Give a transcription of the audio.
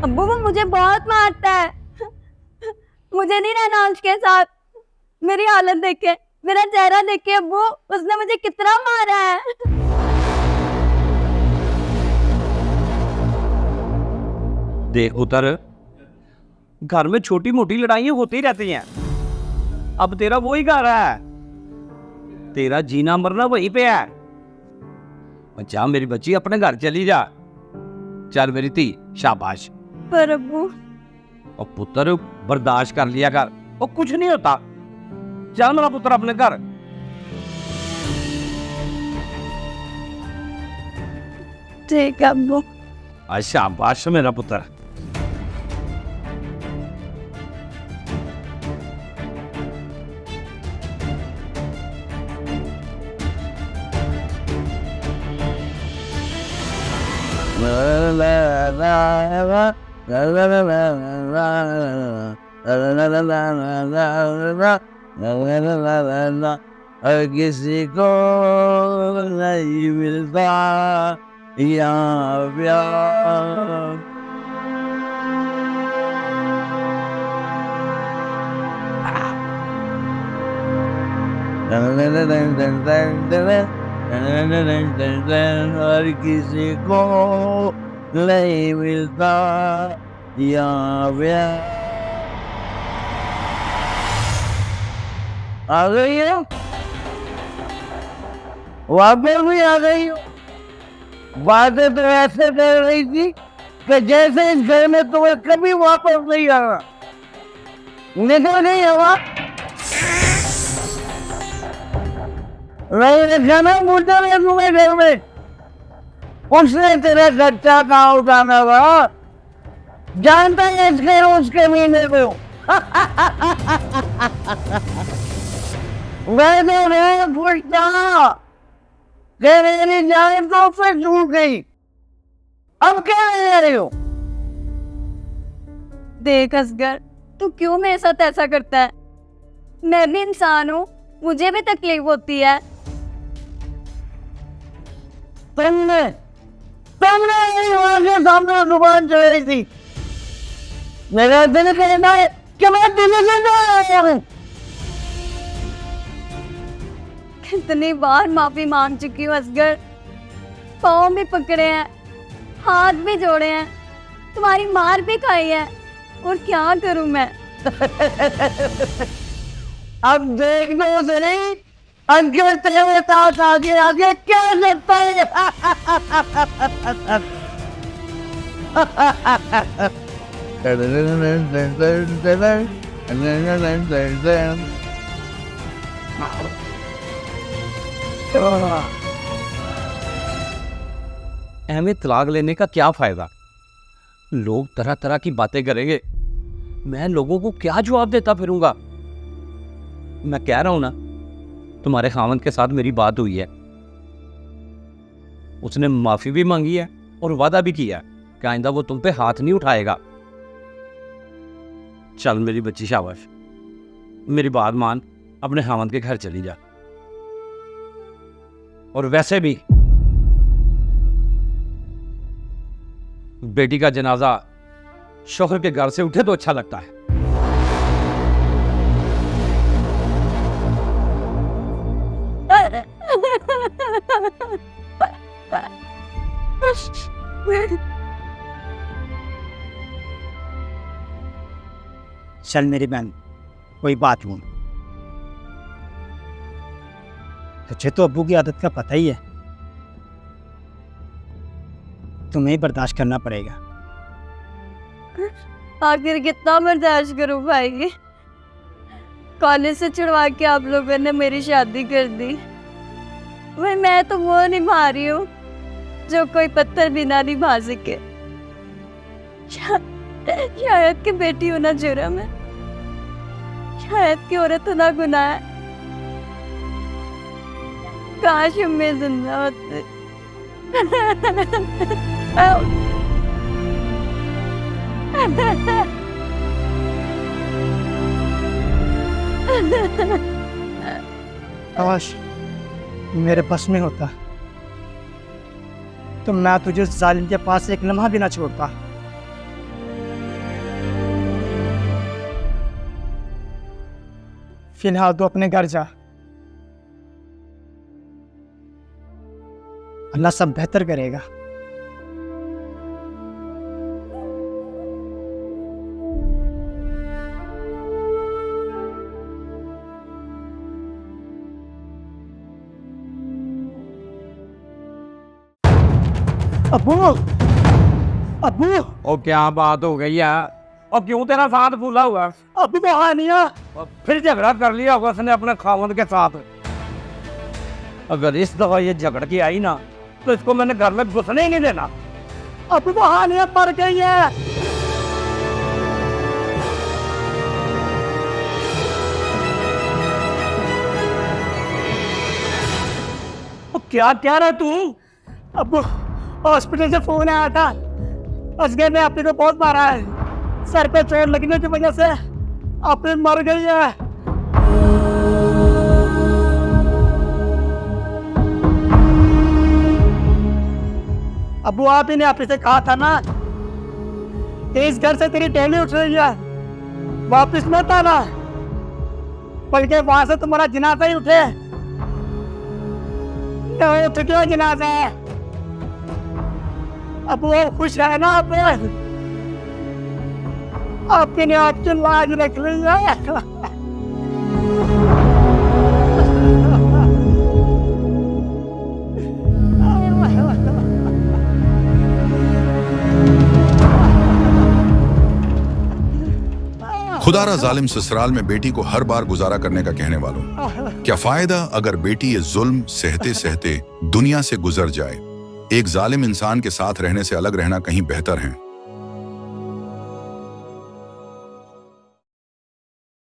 अब्बू वो मुझे बहुत मारता है। मुझे नहीं रहना उसके साथ। मेरी हालत देखे, मेरा चेहरा देखे अब्बू, उसने मुझे कितना मारा है। देख उतर, घर में छोटी मोटी लड़ाइयां होती रहती हैं। अब तेरा वही घर है, तेरा जीना मरना वहीं पे है। जा मेरी बच्ची, अपने घर चली जा। चल मेरी धी, शाबाश। पर अब्बू और पुत्र बर्दाश्त कर लिया कर, और कुछ नहीं होता। चल मेरा पुत्र अपने घर। ठीक है अब्बू। शाबाश मेरा पुत्र। किसी को नहीं मिलता यहाँ प्यार। और किसी को नहीं मिलता यहाँ प्यार। आ गई हो? वापस भी आ गई हो? बातें तो ऐसे कर रही थी कि जैसे इस घर में तुम्हें कभी वापस नहीं आना। निकल गई हवा? नहीं रखा ना मुझे तुम्हें घर में। उसने तेरा खर्चा कहाँ उठाना था? जानता है इसके उसके महीने को। मैं तो नहीं पूछता कि मेरी जान तो फिर छूट गई, अब क्या ले रही हो? देख असगर, तू क्यों मेरे साथ ऐसा करता है? मैं भी इंसान हूँ, मुझे भी तकलीफ होती है। तुमने मेरी माँ के सामने जुबान चढ़ी थी। मेरा दिल कहना है कि मैं दिल से आया हूँ। कितनी बार माफी मांग चुकी हूँ असगर, पाँव भी पकड़े हैं, हाथ भी जोड़े हैं, तुम्हारी मार भी खाई है, और क्या करूं मैं? अब देख लो सही, अंकल तेरे साथ आगे आगे क्या करता है। हमें तलाक लेने का क्या फायदा? लोग तरह तरह की बातें करेंगे, मैं लोगों को क्या जवाब देता फिरूंगा? मैं कह रहा हूं ना, तुम्हारे खामद के साथ मेरी बात हुई है। उसने माफी भी मांगी है और वादा भी किया कि आइंदा वो तुम पे हाथ नहीं उठाएगा। चल मेरी बच्ची, शाबाश। मेरी बात मान, अपने खामद के घर चली जा। और वैसे भी बेटी का जनाजा शौहर के घर से उठे तो अच्छा लगता है। चल मेरी बहन, कोई बात नहीं। तुझे तो अब्बू की आदत का पता ही है, तुम्हें बर्दाश्त करना पड़ेगा। आखिर कितना बर्दाश्त करूं भाई? कॉलेज से छुड़वा के आप लोगों ने मेरी शादी कर दी। भाई मैं तो वो निभा रही हूँ जो कोई पत्थर बिना निभा सके। शायद कि बेटी होना जुर्म है, शायद कि औरत होना गुनाह है। काश मैं जिंदा होती। काश मेरे बस में होता तो मैं तुझे जालिम के पास एक लम्हा भी ना छोड़ता। फिलहाल तो अपने घर जा। अल्लाह सब बेहतर करेगा। अब्बू, अब्बू, और क्या बात हो गई है? और क्यों तेरा साथ फूला हुआ? अब्बू वहाँ नहीं है। और फिर झगड़ा कर लिया होगा उसने अपने खावंद के साथ। अगर इस दफा ये झगड़ के आई ना तो इसको मैंने घर में घुसने ही नहीं देना। अब्बू वहाँ नहीं है, मर गई है। क्या क्या रहा तू? अब्बू हॉस्पिटल से फोन आया था, असगर ने आपने को बहुत मारा है, सर पे चोट लगने की वजह से आपने मर गई है। अब्बू आप ही ने आपने से कहा था ना कि इस घर से तेरी टहनी उठ रही है, वापिस मत आना, बल्कि वहां से तुम्हारा जनाजा ही उठे। तो उठ क्यों जनाजा है? अब वो खुश है ना आपने आपकी लाज रख ली है। खुदारा जालिम ससुराल में बेटी को हर बार गुजारा करने का कहने वालों, क्या फायदा अगर बेटी ये जुल्म सहते सहते दुनिया से गुजर जाए। एक जालिम इंसान के साथ रहने से अलग रहना कहीं बेहतर है।